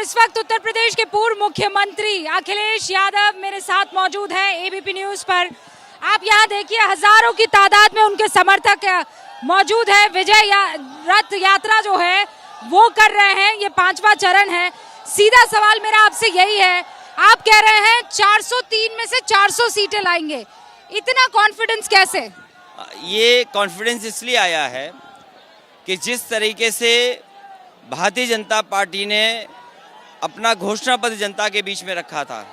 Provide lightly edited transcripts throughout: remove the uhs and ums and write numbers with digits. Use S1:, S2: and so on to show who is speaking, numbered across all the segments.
S1: इस वक्त उत्तर प्रदेश के पूर्व मुख्यमंत्री अखिलेश यादव मेरे साथ मौजूद हैं एबीपी न्यूज पर। आप यहाँ देखिए, हजारों की तादाद में उनके समर्थक मौजूद है। विजय रथ यात्रा जो है वो कर रहे हैं, ये 5वां चरण है। सीधा सवाल मेरा आपसे यही है, आप कह रहे हैं 403 में से 400 सीटें लाएंगे, इतना कॉन्फिडेंस कैसे?
S2: ये कॉन्फिडेंस इसलिए आया है कि जिस तरीके से भारतीय जनता पार्टी ने अपना घोषणा पत्र जनता के बीच में रखा था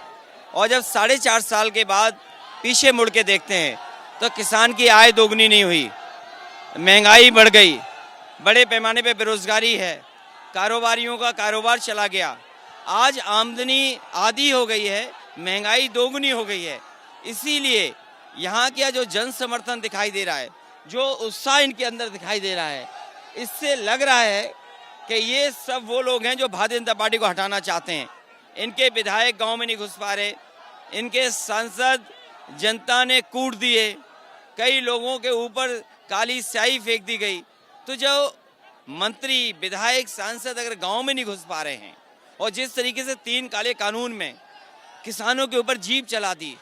S2: और जब 4.5 साल के बाद पीछे मुड़ के देखते हैं तो किसान की आय दोगुनी नहीं हुई, महंगाई बढ़ गई, बड़े पैमाने पे बेरोजगारी है, कारोबारियों का कारोबार चला गया, आज आमदनी आधी हो गई है, महंगाई दोगुनी हो गई है। इसीलिए यहाँ का जो जन समर्थन दिखाई दे रहा है, जो उत्साह इनके अंदर दिखाई दे रहा है, इससे लग रहा है कि ये सब वो लोग हैं जो भारतीय जनता पार्टी को हटाना चाहते हैं। इनके विधायक गांव में नहीं घुस पा रहे, इनके सांसद जनता ने कूट दिए, कई लोगों के ऊपर काली स्याही फेंक दी गई। तो जो मंत्री विधायक सांसद अगर गांव में नहीं घुस पा रहे हैं और जिस तरीके से 3 काले कानून में किसानों के ऊपर जीप चला दी,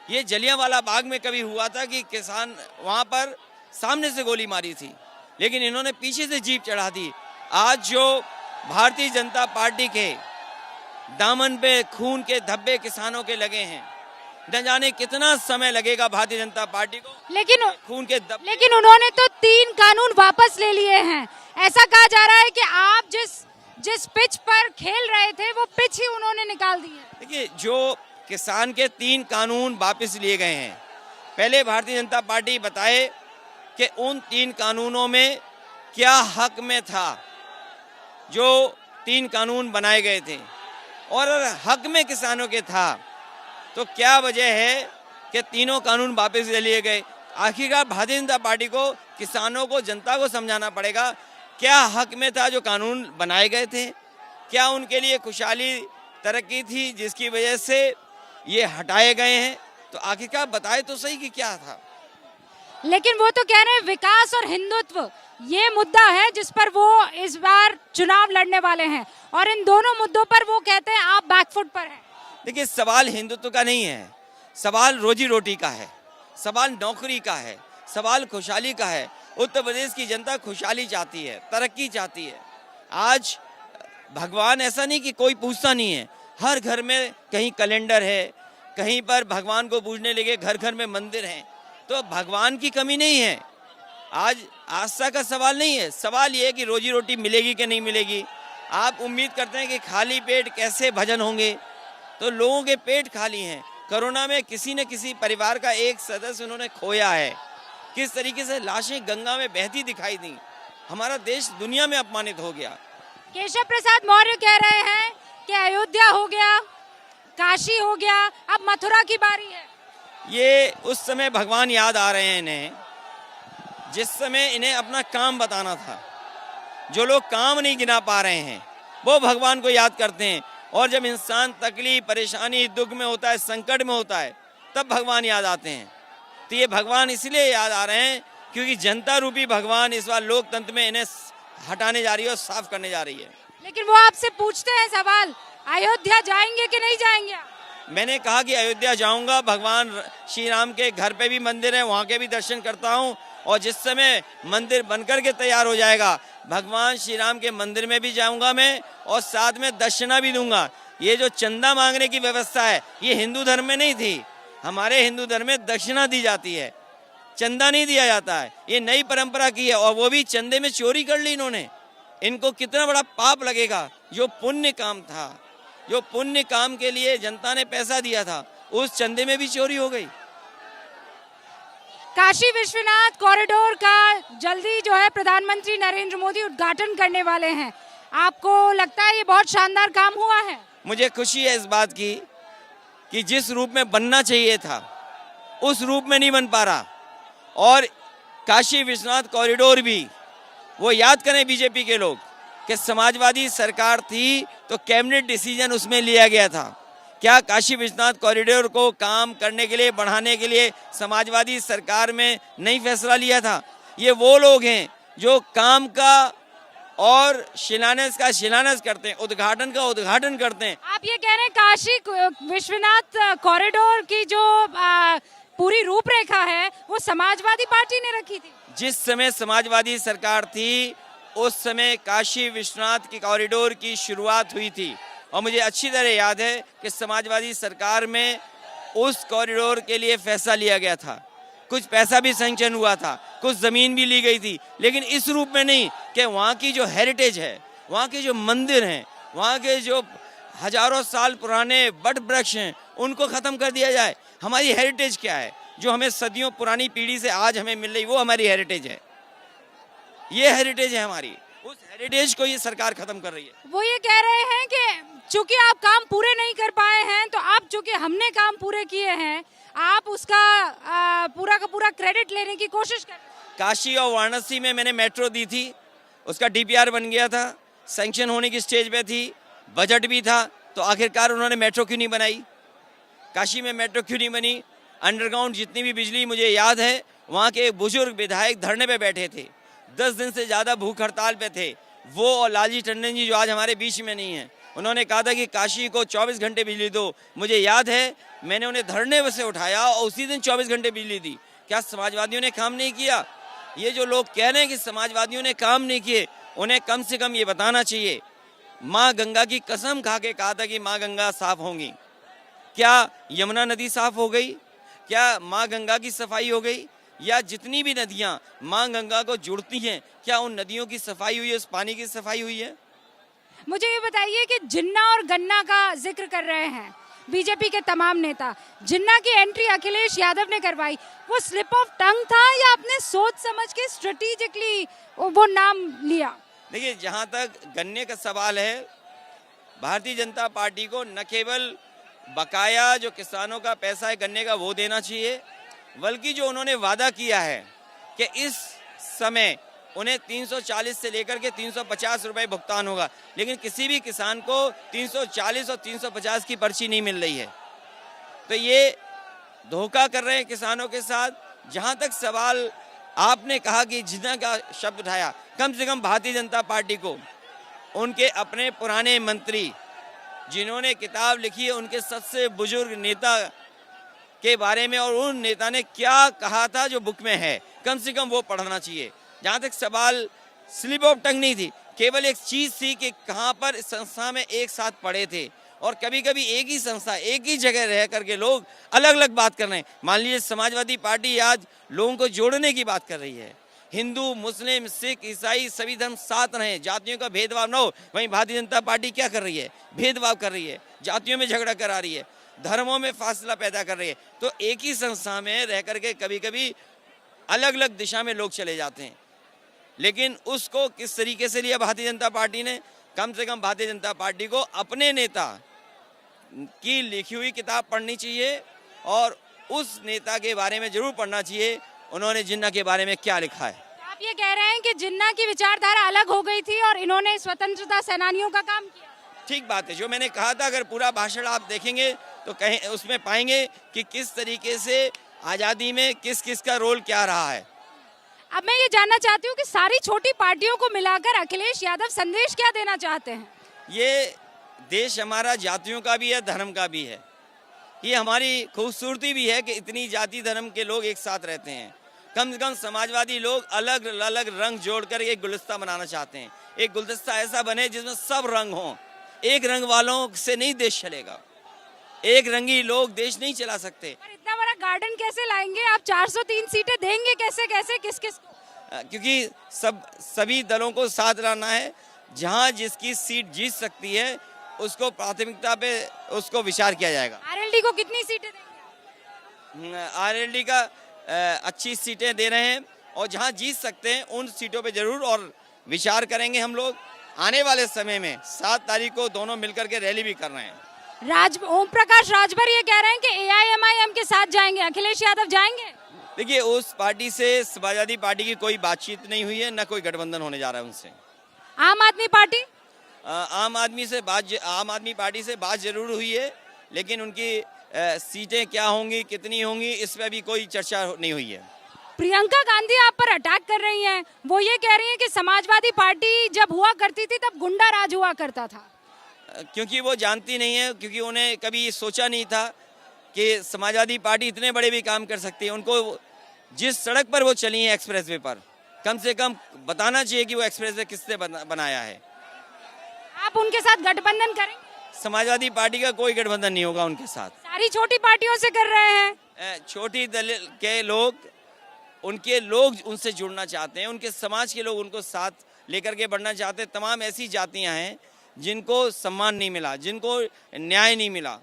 S2: ये जलियांवाला बाग में कभी हुआ था कि किसान वहां पर सामने से गोली मारी थी, लेकिन इन्होंने पीछे से जीप चढ़ा दी। आज जो भारतीय जनता पार्टी के दामन पे खून के धब्बे किसानों के लगे हैं, न जाने कितना समय लगेगा भारतीय जनता पार्टी को
S1: लेकिन
S2: खून के धब्बे।
S1: लेकिन उन्होंने तो 3 कानून वापस ले लिए हैं। ऐसा कहा जा रहा है कि आप जिस पिच पर खेल रहे थे वो पिच ही उन्होंने निकाल दी है।
S2: देखिए, जो किसान के 3 कानून वापस लिए गए हैं, पहले भारतीय जनता पार्टी बताए कि उन 3 कानूनों में क्या हक में था जो 3 कानून बनाए गए थे, और अगर हक में किसानों के था तो क्या वजह है कि तीनों कानून वापस ले लिए गए। आखिरकार भारतीय जनता पार्टी को किसानों को, जनता को समझाना पड़ेगा क्या हक में था जो कानून बनाए गए थे, क्या उनके लिए खुशहाली तरक्की थी जिसकी वजह से ये हटाए गए हैं। तो आखिरकार बताए तो सही कि क्या था।
S1: लेकिन वो तो कह रहे हैं विकास और हिंदुत्व ये मुद्दा है जिस पर वो इस बार चुनाव लड़ने वाले हैं, और इन दोनों मुद्दों पर वो कहते हैं आप बैकफुट पर हैं।
S2: देखिए, सवाल हिंदुत्व का नहीं है, सवाल रोजी रोटी का है, सवाल नौकरी का है, सवाल खुशहाली का है। उत्तर प्रदेश की जनता खुशहाली चाहती है, तरक्की चाहती है। आज भगवान ऐसा नहीं कि कोई पूछता नहीं है, हर घर में कहीं कैलेंडर है, कहीं पर भगवान को पूजने लगे घर घर में मंदिर हैं, तो भगवान की कमी नहीं है। आज आस्था का सवाल नहीं है, सवाल ये है कि रोजी रोटी मिलेगी कि नहीं मिलेगी। आप उम्मीद करते हैं कि खाली पेट कैसे भजन होंगे, तो लोगों के पेट खाली हैं। कोरोना में किसी न किसी परिवार का एक सदस्य उन्होंने खोया है, किस तरीके से लाशें गंगा में बहती दिखाई दी। हमारा देश दुनिया में अपमानित हो गया।
S1: केशव प्रसाद मौर्य कह रहे हैं कि अयोध्या हो गया, काशी हो गया, अब मथुरा की बारी है।
S2: ये उस समय भगवान याद आ रहे हैं इन्हें, जिस समय इन्हें अपना काम बताना था। जो लोग काम नहीं गिना पा रहे हैं वो भगवान को याद करते हैं, और जब इंसान तकलीफ, परेशानी, दुख में होता है, संकट में होता है, तब भगवान याद आते हैं। तो ये भगवान इसलिए याद आ रहे हैं क्योंकि जनता रूपी भगवान इस बार लोकतंत्र में इन्हें हटाने जा रही है और साफ करने जा रही है।
S1: लेकिन वो आपसे पूछते हैं सवाल, अयोध्या जाएंगे कि नहीं जाएंगे?
S2: मैंने कहा कि अयोध्या जाऊंगा, भगवान श्री राम के घर पे भी मंदिर है, वहाँ के भी दर्शन करता हूँ, और जिस समय मंदिर बनकर के तैयार हो जाएगा भगवान श्री राम के मंदिर में भी जाऊंगा मैं, और साथ में दक्षिणा भी दूंगा। ये जो चंदा मांगने की व्यवस्था है ये हिंदू धर्म में नहीं थी। हमारे हिंदू धर्म में दक्षिणा दी जाती है, चंदा नहीं दिया जाता है। ये नई परंपरा की है, और वो भी चंदे में चोरी कर ली इन्होंने। इनको कितना बड़ा पाप लगेगा। जो पुण्य काम था, जो पुण्य काम के लिए जनता ने पैसा दिया था, उस चंदे में भी चोरी हो गई।
S1: काशी विश्वनाथ कॉरिडोर का जल्दी जो है प्रधानमंत्री नरेंद्र मोदी उद्घाटन करने वाले हैं। आपको लगता है ये बहुत शानदार काम हुआ है?
S2: मुझे खुशी है इस बात की कि जिस रूप में बनना चाहिए था उस रूप में नहीं बन पा रहा। और काशी विश्वनाथ कॉरिडोर भी, वो याद करें बीजेपी के लोग कि समाजवादी सरकार थी तो कैबिनेट डिसीजन उसमें लिया गया था। क्या काशी विश्वनाथ कॉरिडोर को काम करने के लिए, बढ़ाने के लिए समाजवादी सरकार में नहीं फैसला लिया था? ये वो लोग हैं जो काम का और शिलान्यास का शिलान्यास करते हैं, उद्घाटन का उद्घाटन करते हैं।
S1: आप ये कह रहे हैं काशी विश्वनाथ कॉरिडोर की जो पूरी रूपरेखा है वो समाजवादी पार्टी ने रखी थी।
S2: जिस समय समाजवादी सरकार थी उस समय काशी विश्वनाथ की कॉरिडोर की शुरुआत हुई थी और मुझे अच्छी तरह याद है कि समाजवादी सरकार में उस कॉरिडोर के लिए फैसला लिया गया था, कुछ पैसा भी सैंक्शन हुआ था, कुछ जमीन भी ली गई थी, लेकिन इस रूप में नहीं कि वहाँ की जो हेरिटेज है, वहाँ के जो मंदिर हैं, वहाँ के जो हजारों साल पुराने वट वृक्ष हैं उनको खत्म कर दिया जाए। हमारी हेरिटेज क्या है जो हमें सदियों पुरानी पीढ़ी से आज हमें मिल रही, वो हमारी हेरिटेज है। ये हेरिटेज है हमारी, उस हेरिटेज को ये सरकार खत्म कर रही है।
S1: वो ये कह रहे हैं कि चूंकि आप काम पूरे नहीं कर पाए हैं तो आप चूंकि हमने काम पूरे किए हैं आप उसका पूरा का पूरा क्रेडिट लेने की कोशिश कर।
S2: काशी और वाराणसी में मैंने मेट्रो दी थी, उसका डीपीआर बन गया था, सैंक्शन होने की स्टेज पे थी, बजट भी था, तो आखिरकार उन्होंने मेट्रो क्यों नहीं बनाई? काशी में मेट्रो क्यों नहीं बनी? अंडरग्राउंड जितनी भी बिजली, मुझे याद है वहाँ के बुजुर्ग विधायक धरने पे बैठे थे, 10 दिन से ज़्यादा भूख हड़ताल पे थे। वो और लालजी टंडन जी जो आज हमारे बीच में नहीं है, उन्होंने कहा था कि काशी को 24 घंटे बिजली दो। मुझे याद है मैंने उन्हें धरने से उठाया और उसी दिन 24 घंटे बिजली दी। क्या समाजवादियों ने काम नहीं किया? ये जो लोग कह रहे हैं कि समाजवादियों ने काम नहीं किए, उन्हें कम से कम ये बताना चाहिए। माँ गंगा की कसम खा के कहा था कि माँ गंगा साफ होंगी। क्या यमुना नदी साफ हो गई? क्या माँ गंगा की सफाई हो गई? या जितनी भी नदियाँ माँ गंगा को जुड़ती हैं, क्या उन नदियों की सफाई हुई है, उस पानी की सफाई हुई है?
S1: मुझे ये बताइए कि जिन्ना और गन्ना का जिक्र कर रहे हैं बीजेपी के तमाम नेता, जिन्ना की एंट्री अखिलेश यादव ने करवाई, वो स्लिप ऑफ टंग था या आपने सोच समझ के स्ट्रेटेजिकली वो नाम लिया?
S2: देखिए, जहाँ तक गन्ने का सवाल है, भारतीय जनता पार्टी को न केवल बकाया जो किसानों का पैसा है गन्ने का वो देना चाहिए, बल्कि जो उन्होंने वादा किया है कि इस समय उन्हें 340 से लेकर के 350 रुपए भुगतान होगा, लेकिन किसी भी किसान को 340 और 350 की पर्ची नहीं मिल रही है। तो ये धोखा कर रहे हैं किसानों के साथ। जहां तक सवाल आपने कहा कि जिन्ना का शब्द उठाया, कम से कम भारतीय जनता पार्टी को उनके अपने पुराने मंत्री जिन्होंने किताब लिखी है उनके सबसे बुजुर्ग नेता के बारे में और उन नेता ने क्या कहा था जो बुक में है, कम से कम वो पढ़ना चाहिए। जहाँ तक सवाल स्लिप ऑफ टंग नहीं थी, केवल एक चीज़ थी कि कहाँ पर इस संस्था में एक साथ पढ़े थे और कभी कभी एक ही संस्था एक ही जगह रह करके लोग अलग अलग बात कर रहे हैं। मान लीजिए समाजवादी पार्टी आज लोगों को जोड़ने की बात कर रही है, हिंदू मुस्लिम सिख ईसाई सभी धर्म साथ रहें, जातियों का भेदभाव न हो। वहीं भारतीय जनता पार्टी क्या कर रही है? भेदभाव कर रही है, जातियों में झगड़ा करा रही है, धर्मों में फासला पैदा कर रही है। तो एक ही संस्था में रह करके कभी कभी अलग अलग दिशा में लोग चले जाते हैं, लेकिन उसको किस तरीके से लिया भारतीय जनता पार्टी ने? कम से कम भारतीय जनता पार्टी को अपने नेता की लिखी हुई किताब पढ़नी चाहिए और उस नेता के बारे में जरूर पढ़ना चाहिए उन्होंने जिन्ना के बारे में क्या लिखा है।
S1: आप ये कह रहे हैं कि जिन्ना की विचारधारा अलग हो गई थी और इन्होंने स्वतंत्रता सेनानियों का काम किया?
S2: ठीक बात है, जो मैंने कहा था, अगर पूरा भाषण आप देखेंगे तो कहीं उसमें पाएंगे कि किस तरीके से आज़ादी में किस किस का रोल क्या रहा है।
S1: अब मैं ये जानना चाहती हूँ कि सारी छोटी पार्टियों को मिलाकर अखिलेश यादव संदेश क्या देना चाहते हैं?
S2: ये देश हमारा जातियों का भी है, धर्म का भी है। ये हमारी खूबसूरती भी है कि इतनी जाति धर्म के लोग एक साथ रहते हैं। कम से कम समाजवादी लोग अलग अलग रंग जोड़कर एक गुलदस्ता बनाना चाहते हैं। एक गुलदस्ता ऐसा बने जिसमें सब रंग हों। एक रंग वालों से नहीं देश चलेगा, एक रंगी लोग देश नहीं चला सकते।
S1: पर इतना बड़ा गार्डन कैसे लाएंगे आप? 403 सीटें देंगे कैसे कैसे, किस किस को?
S2: क्योंकि सभी दलों को साथ लाना है। जहां जिसकी सीट जीत सकती है उसको प्राथमिकता पे उसको विचार किया जाएगा।
S1: आरएलडी को कितनी सीटें देंगे?
S2: आरएलडी का अच्छी सीटें दे रहे हैं और जहां जीत सकते हैं उन सीटों पे जरूर और विचार करेंगे हम लोग। आने वाले समय में 7 तारीख को दोनों मिलकर के रैली भी कर रहे हैं।
S1: ओम प्रकाश राजभर ये कह रहे हैं कि एआईएमआईएम के साथ जाएंगे, अखिलेश यादव जाएंगे?
S2: देखिए, उस पार्टी से समाजवादी पार्टी की कोई बातचीत नहीं हुई है, न कोई गठबंधन होने जा रहा है उनसे।
S1: आम आदमी पार्टी?
S2: आम आदमी पार्टी से बात जरूर हुई है, लेकिन उनकी सीटें क्या होंगी, कितनी होंगी, इस पर अभी कोई चर्चा नहीं हुई है।
S1: प्रियंका गांधी आप पर अटैक कर रही हैं। वो ये कह रही हैं कि समाजवादी पार्टी जब हुआ करती थी तब गुंडा राज हुआ करता था।
S2: क्योंकि वो जानती नहीं है, क्योंकि उन्हें कभी ये सोचा नहीं था कि समाजवादी पार्टी इतने बड़े भी काम कर सकती है। उनको जिस सड़क पर वो चली है एक्सप्रेसवे पर, कम से कम बताना चाहिए कि वो एक्सप्रेसवे किसने बनाया है।
S1: आप उनके साथ गठबंधन करेंगे?
S2: समाजवादी पार्टी का कोई गठबंधन नहीं होगा उनके साथ।
S1: सारी छोटी पार्टियों से कर रहे हैं।
S2: छोटी दल के लोग, उनके लोग उनसे जुड़ना चाहते हैं, उनके समाज के लोग उनको साथ लेकर के बढ़ना चाहते हैं। तमाम ऐसी जातियां हैं जिनको सम्मान नहीं मिला, जिनको न्याय नहीं मिला,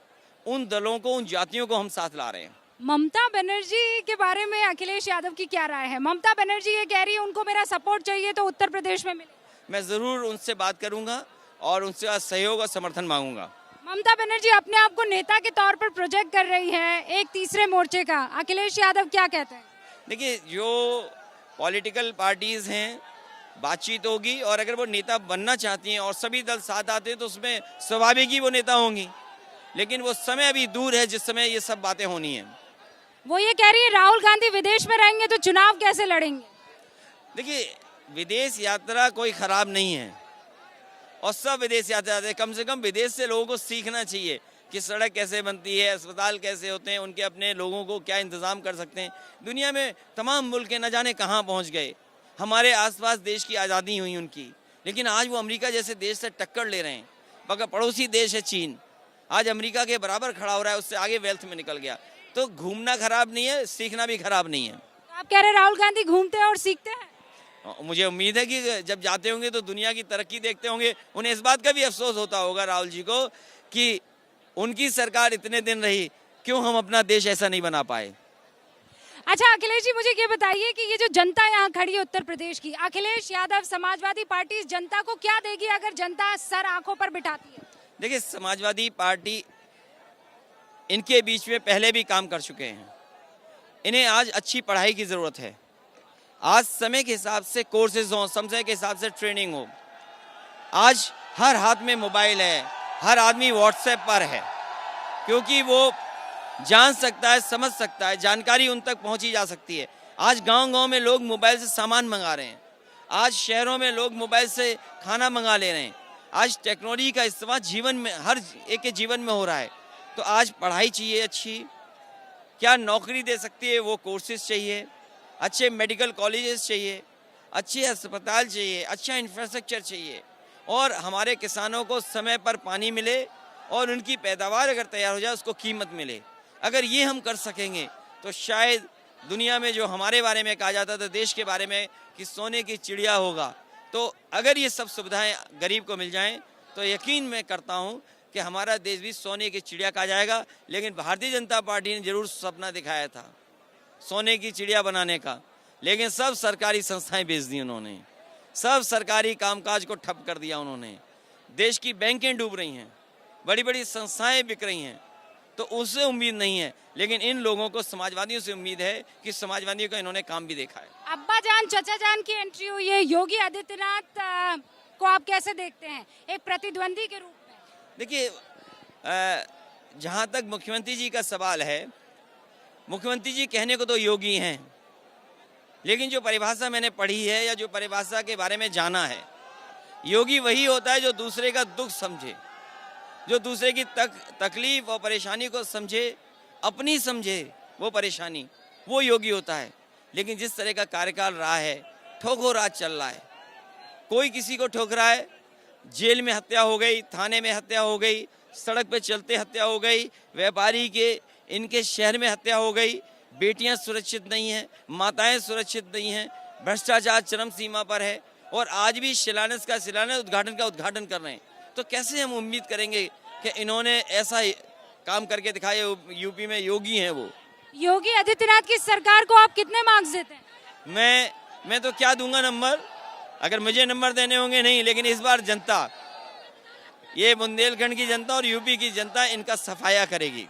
S2: उन दलों को, उन जातियों को हम साथ ला रहे हैं।
S1: ममता बनर्जी के बारे में अखिलेश यादव की क्या राय है? ममता बनर्जी ये कह रही है उनको मेरा सपोर्ट चाहिए तो उत्तर प्रदेश में मिले।
S2: मैं ज़रूर उनसे बात करूंगा और उनसे सहयोग और समर्थन मांगूंगा।
S1: ममता बनर्जी अपने आप को नेता के तौर पर प्रोजेक्ट कर रही है एक तीसरे मोर्चे का। अखिलेश यादव क्या कहते हैं?
S2: देखिए, जो पॉलिटिकल पार्टीज हैं, बातचीत होगी, और अगर वो नेता बनना चाहती हैं और सभी दल साथ आते हैं तो उसमें स्वाभाविक ही वो नेता होंगी। लेकिन वो समय अभी दूर है जिस समय ये सब बातें होनी है।
S1: वो ये कह रही है राहुल गांधी विदेश में रहेंगे तो चुनाव कैसे लड़ेंगे?
S2: देखिए, विदेश यात्रा कोई खराब नहीं है और सब विदेश यात्रा जाते हैं। कम से कम विदेश से लोगों को सीखना चाहिए कि सड़क कैसे बनती है, अस्पताल कैसे होते हैं, उनके अपने लोगों को क्या इंतज़ाम कर सकते हैं। दुनिया में तमाम मुल्क न जाने कहाँ पहुँच गए। हमारे आसपास देश की आज़ादी हुई उनकी, लेकिन आज वो अमेरिका जैसे देश से टक्कर ले रहे हैं। मगर पड़ोसी देश है चीन, आज अमेरिका के बराबर खड़ा हो रहा है, उससे आगे वेल्थ में निकल गया। तो घूमना खराब नहीं है, सीखना भी खराब नहीं है।
S1: आप कह रहे हैं राहुल गांधी घूमते हैं और सीखते हैं?
S2: मुझे उम्मीद है कि जब जाते होंगे तो दुनिया की तरक्की देखते होंगे। उन्हें इस बात का भी अफसोस होता होगा राहुल जी को कि उनकी सरकार इतने दिन रही, क्यों हम अपना देश ऐसा नहीं बना पाए।
S1: अच्छा अखिलेश जी, मुझे ये बताइए कि ये जो जनता यहाँ खड़ी है उत्तर प्रदेश की, अखिलेश यादव समाजवादी पार्टी इस जनता को क्या देगी अगर जनता सर आंखों पर बिठाती है?
S2: देखिए, समाजवादी पार्टी इनके बीच में पहले भी काम कर चुके हैं। इन्हें आज अच्छी पढ़ाई की ज़रूरत है। आज समय के हिसाब से कोर्सेज हों, समय के हिसाब से ट्रेनिंग हो। आज हर हाथ में मोबाइल है, हर आदमी व्हाट्सएप पर है, क्योंकि वो जान सकता है, समझ सकता है, जानकारी उन तक पहुंची जा सकती है। आज गांव-गांव में लोग मोबाइल से सामान मंगा रहे हैं। आज शहरों में लोग मोबाइल से खाना मंगा ले रहे हैं। आज टेक्नोलॉजी का इस्तेमाल जीवन में, हर एक के जीवन में हो रहा है। तो आज पढ़ाई चाहिए अच्छी, क्या नौकरी दे सकती है वो कोर्सेज चाहिए, अच्छे मेडिकल कॉलेजेस चाहिए, अच्छे अस्पताल चाहिए, अच्छा इंफ्रास्ट्रक्चर चाहिए, और हमारे किसानों को समय पर पानी मिले और उनकी पैदावार अगर तैयार हो जाए उसको कीमत मिले। अगर ये हम कर सकेंगे तो शायद दुनिया में जो हमारे बारे में कहा जाता था, देश के बारे में, कि सोने की चिड़िया होगा, तो अगर ये सब सुविधाएं गरीब को मिल जाएं तो यकीन मैं करता हूं कि हमारा देश भी सोने की चिड़िया कहा जाएगा। लेकिन भारतीय जनता पार्टी ने जरूर सपना दिखाया था सोने की चिड़िया बनाने का, लेकिन सब सरकारी संस्थाएं बेच दी उन्होंने, सब सरकारी कामकाज को ठप कर दिया उन्होंने। देश की बैंकें डूब रही हैं, बड़ी बड़ी संस्थाएं बिक रही हैं, तो उससे उम्मीद नहीं है। लेकिन इन लोगों को, समाजवादियों से उम्मीद है कि समाजवादियों का इन्होंने काम भी देखा है।
S1: अब्बा जान चचा जान की एंट्री हुई है। योगी आदित्यनाथ को आप कैसे देखते हैं एक प्रतिद्वंदी के रूप में?
S2: देखिए, जहाँ तक मुख्यमंत्री जी का सवाल है, मुख्यमंत्री जी कहने को तो योगी हैं, लेकिन जो परिभाषा मैंने पढ़ी है या जो परिभाषा के बारे में जाना है, योगी वही होता है जो दूसरे का दुख समझे, जो दूसरे की तकलीफ और परेशानी को समझे, अपनी समझे वो परेशानी, वो योगी होता है। लेकिन जिस तरह का कार्यकाल रहा है, ठोको राज चल रहा है, कोई किसी को ठोक रहा है, जेल में हत्या हो गई, थाने में हत्या हो गई, सड़क पे चलते हत्या हो गई, व्यापारी के इनके शहर में हत्या हो गई, बेटियां सुरक्षित नहीं हैं, माताएं सुरक्षित नहीं हैं, भ्रष्टाचार चरम सीमा पर है, और आज भी शिलान्यास का शिलान्यास, उद्घाटन का उद्घाटन कर रहे हैं। तो कैसे हम उम्मीद करेंगे कि इन्होंने ऐसा काम करके दिखाया? यूपी में योगी हैं वो।
S1: योगी आदित्यनाथ की सरकार को आप कितने मार्क्स देते हैं?
S2: मैं तो क्या दूंगा नंबर, अगर मुझे नंबर देने होंगे नहीं, लेकिन इस बार जनता, ये बुंदेलखंड की जनता और यूपी की जनता इनका सफाया करेगी।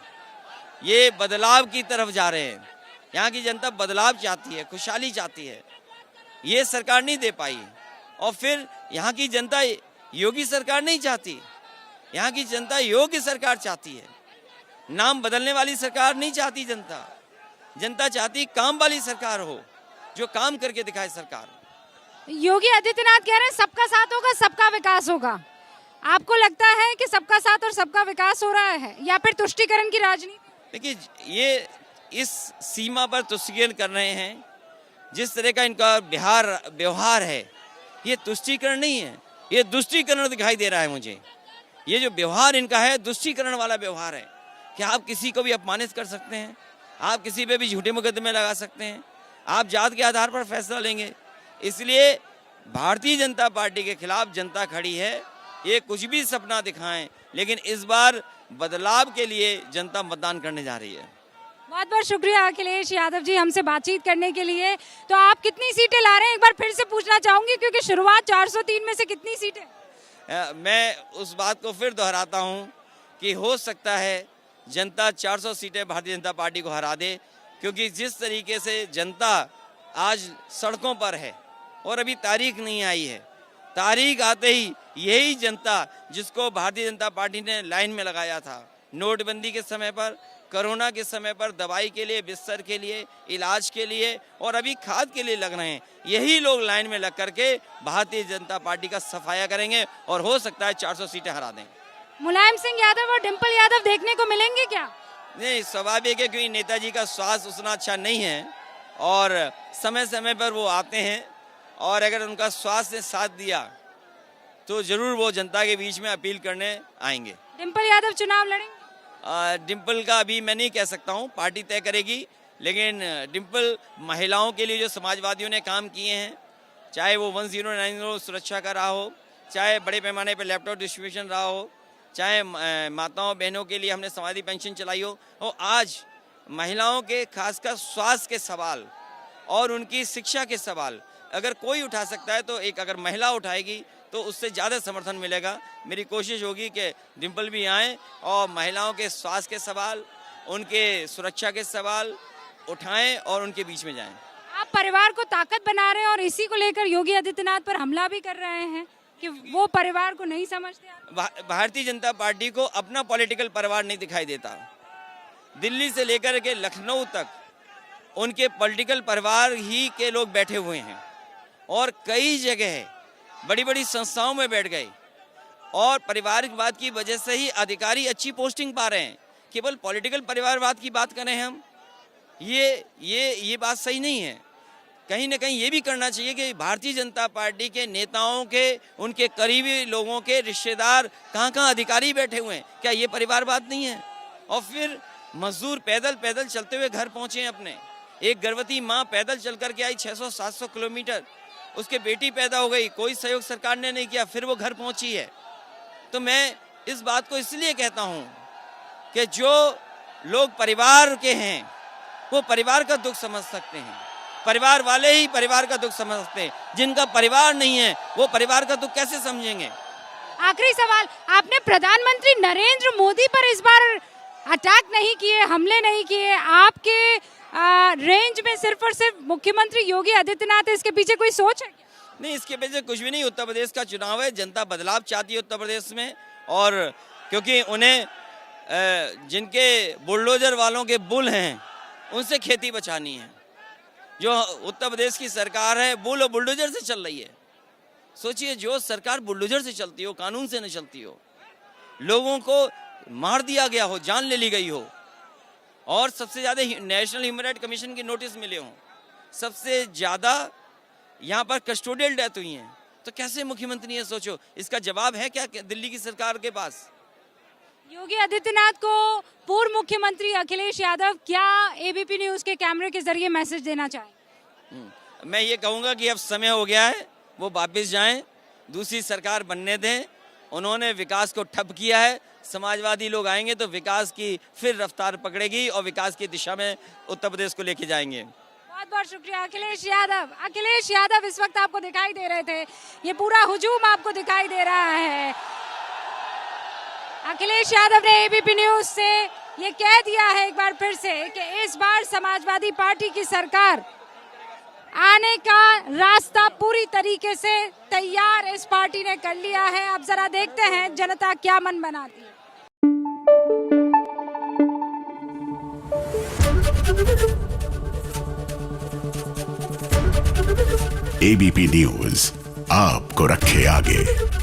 S2: ये बदलाव की तरफ जा रहे हैं, यहाँ की जनता बदलाव चाहती है, खुशहाली चाहती है, ये सरकार नहीं दे पाई। और फिर यहाँ की जनता योगी सरकार नहीं चाहती, यहाँ की जनता योग्य सरकार चाहती है, नाम बदलने वाली सरकार नहीं चाहती। जनता चाहती काम वाली सरकार हो, जो काम करके दिखाए सरकार।
S1: योगी आदित्यनाथ कह रहे हैं सबका साथ होगा, सबका विकास होगा। आपको लगता है कि सबका साथ और सबका विकास हो रहा है या फिर तुष्टीकरण की राजनीति?
S2: देखिए, ये इस सीमा पर तुष्टीकरण कर रहे हैं। जिस तरह का इनका व्यवहार है, ये तुष्टीकरण नहीं है, ये दुष्टीकरण दिखाई दे रहा है मुझे। ये जो व्यवहार इनका है, दुष्टीकरण वाला व्यवहार है कि आप किसी को भी अपमानित कर सकते हैं, आप किसी पे भी झूठे मुकदमे लगा सकते हैं, आप जात के आधार पर फैसला लेंगे। इसलिए भारतीय जनता पार्टी के खिलाफ जनता खड़ी है। ये कुछ भी सपना दिखाएं, लेकिन इस बार बदलाव के लिए जनता मतदान करने जा रही है।
S1: बहुत बहुत शुक्रिया अखिलेश यादव जी हमसे बातचीत करने के लिए। तो आप कितनी सीटें ला रहे हैं, एक बार फिर से पूछना चाहूंगी, क्योंकि शुरुआत 403 में से कितनी सीटें?
S2: मैं उस बात को फिर दोहराता हूं कि हो सकता है जनता 400 सीटें भारतीय जनता पार्टी को हरा दे, क्योंकि जिस तरीके से जनता आज सड़कों पर है और अभी तारीख नहीं आई है, तारीख आते ही यही जनता जिसको भारतीय जनता पार्टी ने लाइन में लगाया था, नोटबंदी के समय पर, कोरोना के समय पर, दवाई के लिए, बिस्तर के लिए, इलाज के लिए और अभी खाद के लिए लग रहे हैं, यही लोग लाइन में लग करके भारतीय जनता पार्टी का सफाया करेंगे और हो सकता है 400 सीटें हरा दें।
S1: मुलायम सिंह यादव और डिम्पल यादव देखने को मिलेंगे क्या?
S2: नहीं, स्वाभाविक है, क्योंकि नेताजी का स्वास्थ्य उतना अच्छा नहीं है और समय समय पर वो आते हैं, और अगर उनका स्वास्थ्य ने साथ दिया तो जरूर वो जनता के बीच में अपील करने आएंगे।
S1: डिम्पल यादव चुनाव लड़ेंगे?
S2: डिम्पल का अभी मैं नहीं कह सकता हूँ, पार्टी तय करेगी। लेकिन डिम्पल महिलाओं के लिए जो समाजवादियों ने काम किए हैं, चाहे वो 1090 सुरक्षा का रहा हो, चाहे बड़े पैमाने पर लैपटॉप डिस्ट्रीब्यूशन रहा हो, चाहे माताओं बहनों के लिए हमने समाधि पेंशन चलाई हो, और आज महिलाओं के खासकर स्वास्थ्य के सवाल और उनकी शिक्षा के सवाल अगर कोई उठा सकता है तो एक अगर महिला उठाएगी तो उससे ज़्यादा समर्थन मिलेगा। मेरी कोशिश होगी कि डिम्पल भी आएँ और महिलाओं के स्वास्थ्य के सवाल, उनके सुरक्षा के सवाल उठाएं और उनके बीच में जाएं।
S1: आप परिवार को ताकत बना रहे हैं और इसी को लेकर योगी आदित्यनाथ पर हमला भी कर रहे हैं कि वो परिवार को नहीं समझते।
S2: भारतीय जनता पार्टी को अपना पॉलिटिकल परिवार नहीं दिखाई देता। दिल्ली से लेकर के लखनऊ तक उनके पॉलिटिकल परिवार ही के लोग बैठे हुए हैं और कई जगह बड़ी बड़ी संस्थाओं में बैठ गए और परिवारवाद की वजह से ही अधिकारी अच्छी पोस्टिंग पा रहे हैं। केवल पॉलिटिकल परिवारवाद की बात करें हम, ये बात सही नहीं है। कहीं ना कहीं ये भी करना चाहिए कि भारतीय जनता पार्टी के नेताओं के, उनके करीबी लोगों के रिश्तेदार कहाँ अधिकारी बैठे हुए हैं, क्या ये परिवारवाद नहीं है? और फिर मजदूर पैदल चलते हुए घर पहुंचे हैं अपने। एक गर्भवती माँ पैदल चल करके आई 600-700 किलोमीटर, उसके बेटी पैदा हो गई, कोई सहयोग सरकार ने नहीं किया, फिर वो घर पहुंची है। तो मैं इस बात को इसलिए कहता हूं कि जो लोग परिवार के हैं वो परिवार का दुख समझ सकते हैं, परिवार वाले ही परिवार का दुख समझ सकते हैं। जिनका परिवार नहीं है वो परिवार का दुख कैसे समझेंगे?
S1: आखिरी सवाल, आपने प्रधानमंत्री नरेंद्र मोदी पर इस बार अटैक नहीं किए, हमले नहीं किए, आपके रेंज में सिर्फ और सिर्फ मुख्यमंत्री योगी आदित्यनाथ है, इसके पीछे कोई सोच है क्या?
S2: नहीं, इसके पीछे कुछ भी नहीं। उत्तर प्रदेश का चुनाव है, जनता बदलाव चाहती है उत्तर प्रदेश में, और क्योंकि उन्हें जिनके बुलडोजर वालों के बुल हैं उनसे खेती बचानी है। जो उत्तर प्रदेश की सरकार है बुल और बुलडोजर से चल रही है। सोचिए, जो सरकार बुलडोजर से चलती हो, कानून से न चलती हो, लोगों को मार दिया गया हो, जान ले ली गई हो, और सबसे ज़्यादा नेशनल ह्यूमन राइट कमीशन के नोटिस मिले हों, सबसे ज़्यादा यहाँ पर कस्टोडियल डेथ हुई हैं, तो कैसे मुख्यमंत्री है? सोचो, इसका जवाब है क्या दिल्ली की सरकार के पास?
S1: योगी आदित्यनाथ को पूर्व मुख्यमंत्री अखिलेश यादव क्या एबीपी न्यूज के कैमरे के जरिए मैसेज देना चाहें?
S2: मैं ये कहूँगा कि अब समय हो गया है, वो वापस जाएं, दूसरी सरकार बनने दें। उन्होंने विकास को ठप किया है, समाजवादी लोग आएंगे तो विकास की फिर रफ्तार पकड़ेगी और विकास की दिशा में उत्तर प्रदेश को लेके जाएंगे।
S1: बहुत बहुत शुक्रिया अखिलेश यादव। अखिलेश यादव इस वक्त आपको दिखाई दे रहे थे, ये पूरा हुजूम आपको दिखाई दे रहा है। अखिलेश यादव ने एबीपी न्यूज से ये कह दिया है एक बार फिर से कि इस बार समाजवादी पार्टी की सरकार आने का रास्ता पूरी तरीके से तैयार इस पार्टी ने कर लिया है। अब जरा देखते हैं जनता क्या मन बनाती है।
S3: एबीपी न्यूज आपको रखे आगे।